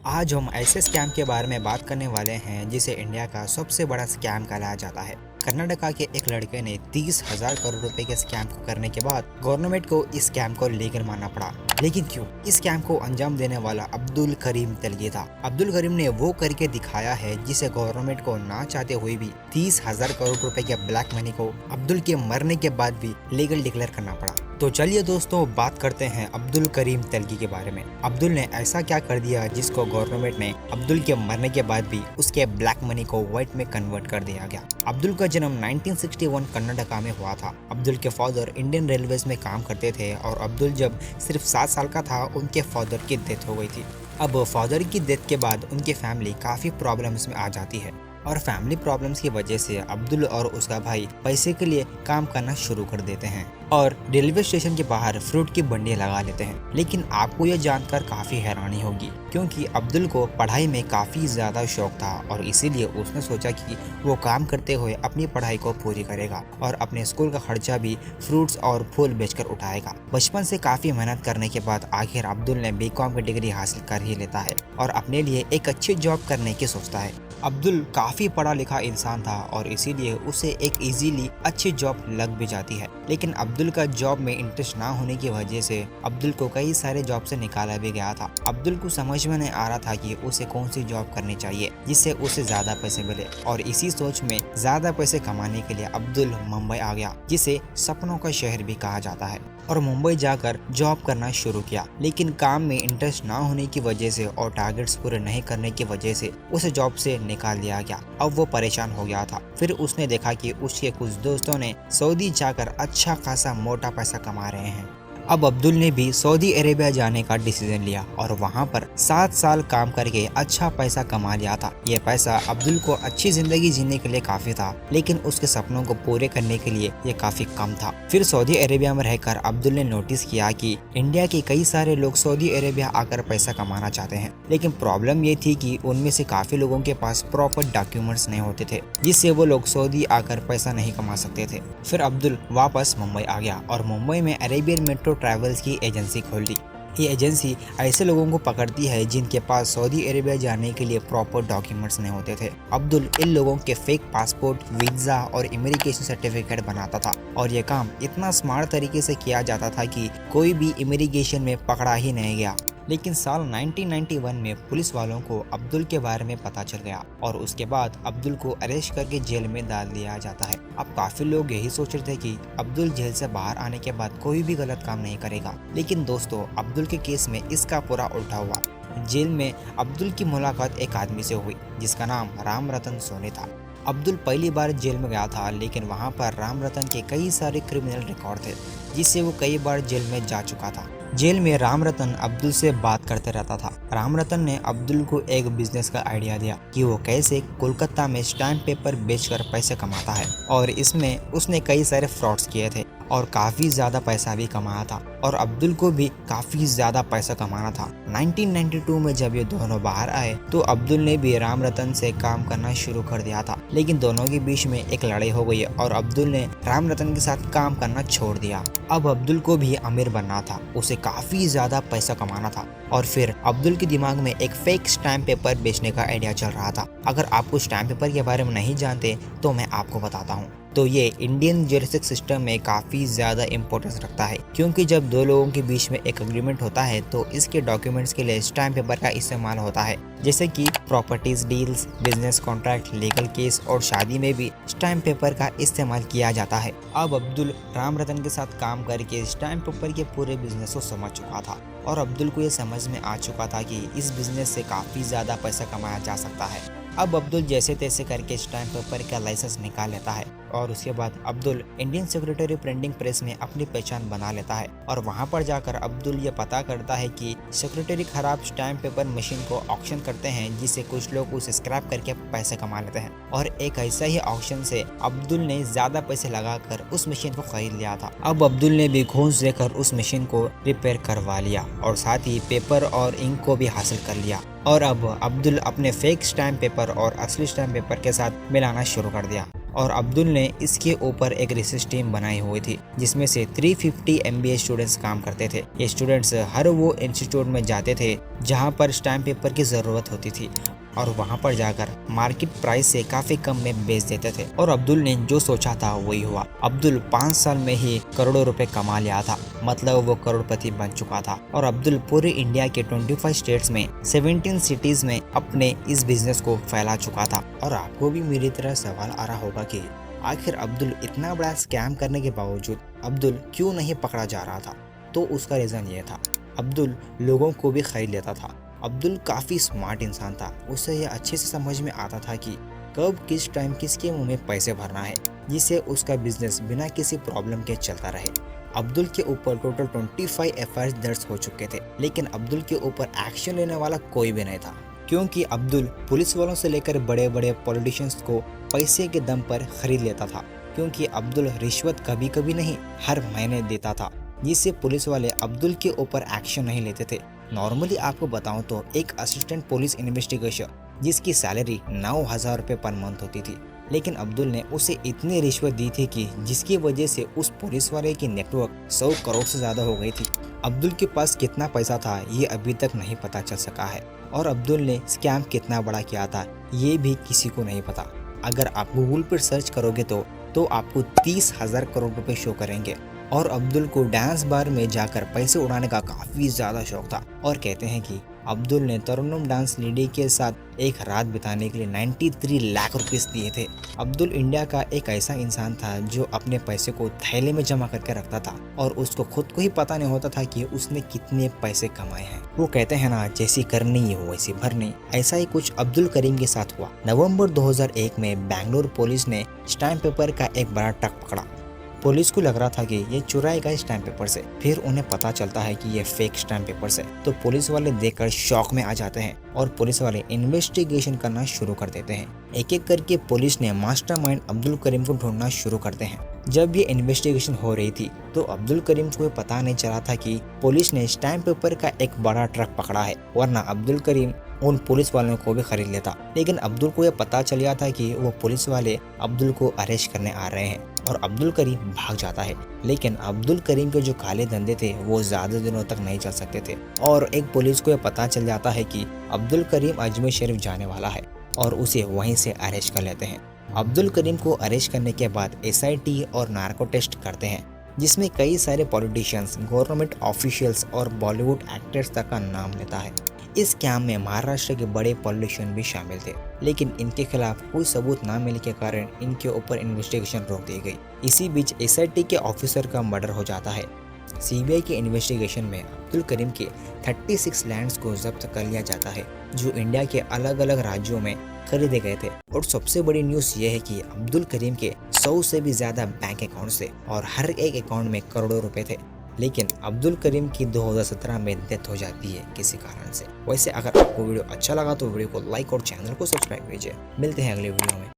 आज हम ऐसे स्कैम के बारे में बात करने वाले हैं जिसे इंडिया का सबसे बड़ा स्कैम कहा जाता है। कर्नाटका के एक लड़के ने 30,000 करोड़ रुपए के स्कैम को करने के बाद गवर्नमेंट को इस स्कैम को लीगल मानना पड़ा। लेकिन क्यों? इस स्कैम को अंजाम देने वाला अब्दुल करीम तेलगी था। अब्दुल करीम ने वो करके दिखाया है जिसे गवर्नमेंट को ना चाहते हुए भी 30,000 करोड़ रुपए के ब्लैक मनी को अब्दुल के मरने के बाद भी लीगल डिक्लेयर करना पड़ा। तो चलिए दोस्तों, बात करते हैं अब्दुल करीम तेलगी के बारे में। अब्दुल ने ऐसा क्या कर दिया जिसको गवर्नमेंट ने अब्दुल के मरने के बाद भी उसके ब्लैक मनी को व्हाइट में कन्वर्ट कर दिया गया। अब्दुल का जन्म 1961 कर्नाटका में हुआ था। अब्दुल के फादर इंडियन रेलवेज में काम करते थे और अब्दुल जब सिर्फ 7 साल का था उनके फादर की डेथ हो गई थी। अब फादर की डेथ के बाद उनकी फैमिली काफी प्रॉब्लम्स में आ जाती है और फैमिली प्रॉब्लम्स की वजह से अब्दुल और उसका भाई पैसे के लिए काम करना शुरू कर देते हैं और रेलवे स्टेशन के बाहर फ्रूट की बंडियां लगा लेते हैं। लेकिन आपको यह जानकर काफी हैरानी होगी क्योंकि अब्दुल को पढ़ाई में काफी ज्यादा शौक था और इसीलिए उसने सोचा कि वो काम करते हुए अपनी पढ़ाई को पूरी करेगा और अपने स्कूल का खर्चा भी फ्रूट्स और फूल बेचकर उठाएगा। बचपन से काफी मेहनत करने के बाद आखिर अब्दुल ने बीकॉम की डिग्री हासिल कर ही लेता है और अपने लिए एक अच्छी जॉब करने की सोचता है। अब्दुल काफी पढ़ा लिखा इंसान था और इसीलिए उसे एक इजीली अच्छी जॉब लग भी जाती है। लेकिन अब्दुल का जॉब में इंटरेस्ट ना होने की वजह से अब्दुल को कई सारे जॉब से निकाला भी गया था। अब्दुल को समझ में नहीं आ रहा था कि उसे कौन सी जॉब करनी चाहिए जिससे उसे ज्यादा पैसे मिले और इसी सोच में ज्यादा पैसे कमाने के लिए अब्दुल मुंबई आ गया, जिसे सपनों का शहर भी कहा जाता है, और मुंबई जाकर जॉब करना शुरू किया। लेकिन काम में इंटरेस्ट ना होने की वजह से और टारगेट्स पूरे नहीं करने की वजह से उसे जॉब से निकाल दिया गया। अब वो परेशान हो गया था। फिर उसने देखा कि उसके कुछ दोस्तों ने सऊदी जाकर अच्छा खासा मोटा पैसा कमा रहे हैं। अब अब्दुल ने भी सऊदी अरेबिया जाने का डिसीजन लिया और वहां पर 7 साल काम करके अच्छा पैसा कमा लिया था। ये पैसा अब्दुल को अच्छी जिंदगी जीने के लिए काफी था, लेकिन उसके सपनों को पूरे करने के लिए ये काफी कम था। फिर सऊदी अरेबिया में रहकर अब्दुल ने नोटिस किया कि इंडिया के कई सारे लोग सऊदी अरेबिया आकर पैसा कमाना चाहते हैं, लेकिन प्रॉब्लम ये थी कि उनमें से काफी लोगों के पास प्रॉपर डॉक्यूमेंट्स नहीं होते थे, जिससे वो लोग सऊदी आकर पैसा नहीं कमा सकते थे। फिर अब्दुल वापस मुंबई आ गया और मुंबई में अरेबियन मेट्रो ट्रैवल्स की एजेंसी खोल दी। ये एजेंसी ऐसे लोगों को पकड़ती है जिनके पास सऊदी अरेबिया जाने के लिए प्रॉपर डॉक्यूमेंट्स नहीं होते थे। अब्दुल इन लोगों के फेक पासपोर्ट, वीजा और इमिग्रेशन सर्टिफिकेट बनाता था और ये काम इतना स्मार्ट तरीके से किया जाता था कि कोई भी इमिग्रेशन में पकड़ा ही नहीं गया। लेकिन साल 1991 में पुलिस वालों को अब्दुल के बारे में पता चल गया और उसके बाद अब्दुल को अरेस्ट करके जेल में डाल दिया जाता है। अब काफी लोग यही सोच रहे थे कि अब्दुल जेल से बाहर आने के बाद कोई भी गलत काम नहीं करेगा, लेकिन दोस्तों अब्दुल के केस में इसका पूरा उल्टा हुआ। जेल में अब्दुल की मुलाकात एक आदमी से हुई जिसका नाम राम रतन सोनी था। अब्दुल पहली बार जेल में गया था, लेकिन वहाँ पर राम रतन के कई सारे क्रिमिनल रिकॉर्ड थे जिससे वो कई बार जेल में जा चुका था। जेल में राम रतन अब्दुल से बात करते रहता था। राम रतन ने अब्दुल को एक बिजनेस का आइडिया दिया कि वो कैसे कोलकाता में स्टैम्प पेपर बेचकर पैसे कमाता है और इसमें उसने कई सारे फ्रॉड्स किए थे और काफी ज्यादा पैसा भी कमाया था और अब्दुल को भी काफी ज्यादा पैसा कमाना था। 1992 में जब ये दोनों बाहर आए तो अब्दुल ने भी राम रतन से काम करना शुरू कर दिया था, लेकिन दोनों के बीच में एक लड़ाई हो गई और अब्दुल ने राम रतन के साथ काम करना छोड़ दिया। अब अब्दुल को भी अमीर बनना था, उसे काफी ज्यादा पैसा कमाना था और फिर अब्दुल के दिमाग में एक फेक स्टैम्प पेपर बेचने का आइडिया चल रहा था। अगर आपको स्टैम्प पेपर के बारे में नहीं जानते तो मैं आपको बताता हूँ। तो ये इंडियन ज्यूरिडिक्शन सिस्टम में काफी ज्यादा इम्पोर्टेंस रखता है, क्योंकि जब दो लोगों के बीच में एक एग्रीमेंट होता है तो इसके डॉक्यूमेंट्स के लिए स्टैम्प पेपर का इस्तेमाल होता है, जैसे कि properties deals, business contract, legal case और शादी में भी स्टैम्प पेपर का इस्तेमाल किया जाता है। अब अब्दुल राम रतन के साथ काम करके स्टैम्प पेपर के पूरे बिजनेस को समझ चुका था और अब्दुल को ये समझ में आ चुका था कि इस बिजनेस से काफी ज्यादा पैसा कमाया जा सकता है। अब अब्दुल जैसे तैसे करके स्टैम्प पेपर का लाइसेंस निकाल लेता है और उसके बाद Abdul Indian secretary printing press में अपनी पहचान बना लेता है और वहां पर जाकर अब्दुल ये पता करता है कि सेक्रेटरी खराब स्टैम्प पेपर मशीन को ऑक्शन करते हैं, जिससे कुछ लोग उसे स्क्रैप करके पैसे कमा लेते हैं और एक ऐसा ही ऑक्शन से अब्दुल ने ज्यादा पैसे लगाकर उस मशीन को खरीद लिया था। अब अब्दुल ने भी घूस देकर उस मशीन को रिपेयर करवा लिया और साथ ही पेपर और इंक को भी हासिल कर लिया और अब अब्दुल अपने फेक स्टैम्प पेपर और असली स्टैम्प पेपर के साथ मिलाना शुरू कर दिया। और अब्दुल ने इसके ऊपर एक रिसर्च टीम बनाई हुई थी जिसमें से 350 MBA स्टूडेंट्स काम करते थे। ये स्टूडेंट्स हर वो इंस्टीट्यूट में जाते थे जहाँ पर स्टैम्प पेपर की ज़रूरत होती थी और वहाँ पर जाकर मार्केट प्राइस से काफ़ी कम में बेच देते थे। और अब्दुल ने जो सोचा था वही हुआ। अब्दुल 5 साल में ही करोड़ों रुपए कमा लिया था, मतलब वो करोड़पति बन चुका था। और अब्दुल पूरे इंडिया के 25 स्टेट्स में 17 सिटीज में अपने इस बिजनेस को फैला चुका था। और आपको भी मेरी तरह सवाल आ रहा होगा कि आखिर अब्दुल इतना बड़ा स्कैम करने के बावजूद अब्दुल क्यों नहीं पकड़ा जा रहा था। तो उसका रीज़न ये था, अब्दुल लोगों को भी खरीद लेता था। अब्दुल काफ़ी स्मार्ट इंसान था। उसे यह अच्छे से समझ में आता था कि कब किस टाइम किसके मुंह में पैसे भरना है, जिससे उसका बिजनेस बिना किसी प्रॉब्लम के चलता रहे। अब्दुल के ऊपर टोटल 25 FIR दर्ज हो चुके थे, लेकिन अब्दुल के ऊपर एक्शन लेने वाला कोई भी नहीं था, क्योंकि अब्दुल पुलिस वालों से लेकर बड़े बड़े पॉलिटिशियंस को पैसे के दम पर खरीद लेता था। क्योंकि अब्दुल रिश्वत कभी कभी नहीं, हर महीने देता था, जिससे पुलिस वाले अब्दुल के ऊपर एक्शन नहीं लेते थे। नॉर्मली आपको बताऊं तो एक असिस्टेंट पुलिस इन्वेस्टिगेटर जिसकी सैलरी 9,000 रुपये पर मंथ होती थी, लेकिन अब्दुल ने उसे इतनी रिश्वत दी थी कि जिसकी वजह से उस पुलिस वाले की नेटवर्क 100 करोड़ से ज़्यादा हो गई थी। अब्दुल के पास कितना पैसा था ये अभी तक नहीं पता चल सका है, और अब्दुल ने स्कैम कितना बड़ा किया था ये भी किसी को नहीं पता। अगर आप गूगल पर सर्च करोगे तो आपको 30,000 करोड़ रुपए शो करेंगे। और अब्दुल को डांस बार में जाकर पैसे उड़ाने का काफ़ी ज़्यादा शौक था। और कहते हैं कि अब्दुल ने तरन्नुम डांस लेडी के साथ एक रात बिताने के लिए 93 लाख रुपीस दिए थे। अब्दुल इंडिया का एक ऐसा इंसान था जो अपने पैसे को थैले में जमा करके रखता था और उसको खुद को ही पता नहीं होता था कि उसने कितने पैसे कमाए हैं। वो कहते हैं ना, जैसी करनी हो वैसी भरनी। ऐसा ही कुछ अब्दुल करीम के साथ हुआ। नवंबर 2001 में बेंगलुरु पुलिस ने स्टैम्प पेपर का एक बड़ा ट्रक पकड़ा। पुलिस को लग रहा था कि ये चुराएगा स्टैम्प पेपर से, फिर उन्हें पता चलता है कि ये फेक स्टैम्प पेपर है। तो पुलिस वाले देखकर शॉक में आ जाते हैं और पुलिस वाले इन्वेस्टिगेशन करना शुरू कर देते हैं। एक एक करके पुलिस ने मास्टरमाइंड अब्दुल करीम को ढूंढना शुरू करते हैं। जब ये इन्वेस्टिगेशन हो रही थी तो अब्दुल करीम को पता नहीं चला था कि पुलिस ने स्टैम्प पेपर का एक बड़ा ट्रक पकड़ा है, वरना अब्दुल करीम उन पुलिस वालों को भी खरीद लेता। लेकिन अब्दुल को यह पता चल गया था कि वो पुलिस वाले अब्दुल को अरेस्ट करने आ रहे हैं और अब्दुल करीम भाग जाता है। लेकिन अब्दुल करीम के जो काले धंधे थे वो ज़्यादा दिनों तक नहीं चल सकते थे और एक पुलिस को यह पता चल जाता है कि अब्दुल करीम अजमेर शरीफ जाने वाला है और उसे वहीं से अरेस्ट कर लेते हैं। अब्दुल करीम को अरेस्ट करने के बाद SIT और नार्को टेस्ट करते हैं, जिसमें कई सारे पॉलिटिशियंस, गवर्नमेंट ऑफिशियल्स और बॉलीवुड एक्टर्स तक का नाम लेता है। इस स्कैम में महाराष्ट्र के बड़े पॉलिटिशियन भी शामिल थे, लेकिन इनके खिलाफ कोई सबूत न मिलने के कारण इनके ऊपर इन्वेस्टिगेशन रोक दी गई। इसी बीच SIT के ऑफिसर का मर्डर हो जाता है। CBI के इन्वेस्टिगेशन में अब्दुल करीम के 36 लैंड्स को जब्त कर लिया जाता है, जो इंडिया के अलग अलग राज्यों में खरीदे गए थे। और सबसे बड़ी न्यूज़ ये है कि अब्दुल करीम के 100 से भी ज़्यादा बैंक अकाउंट थे और हर एक अकाउंट में करोड़ों रुपए थे। लेकिन अब्दुल करीम की 2017 में डेथ हो जाती है किसी कारण से। वैसे अगर आपको वीडियो अच्छा लगा तो वीडियो को लाइक और चैनल को सब्सक्राइब कीजिए। मिलते हैं अगले वीडियो में।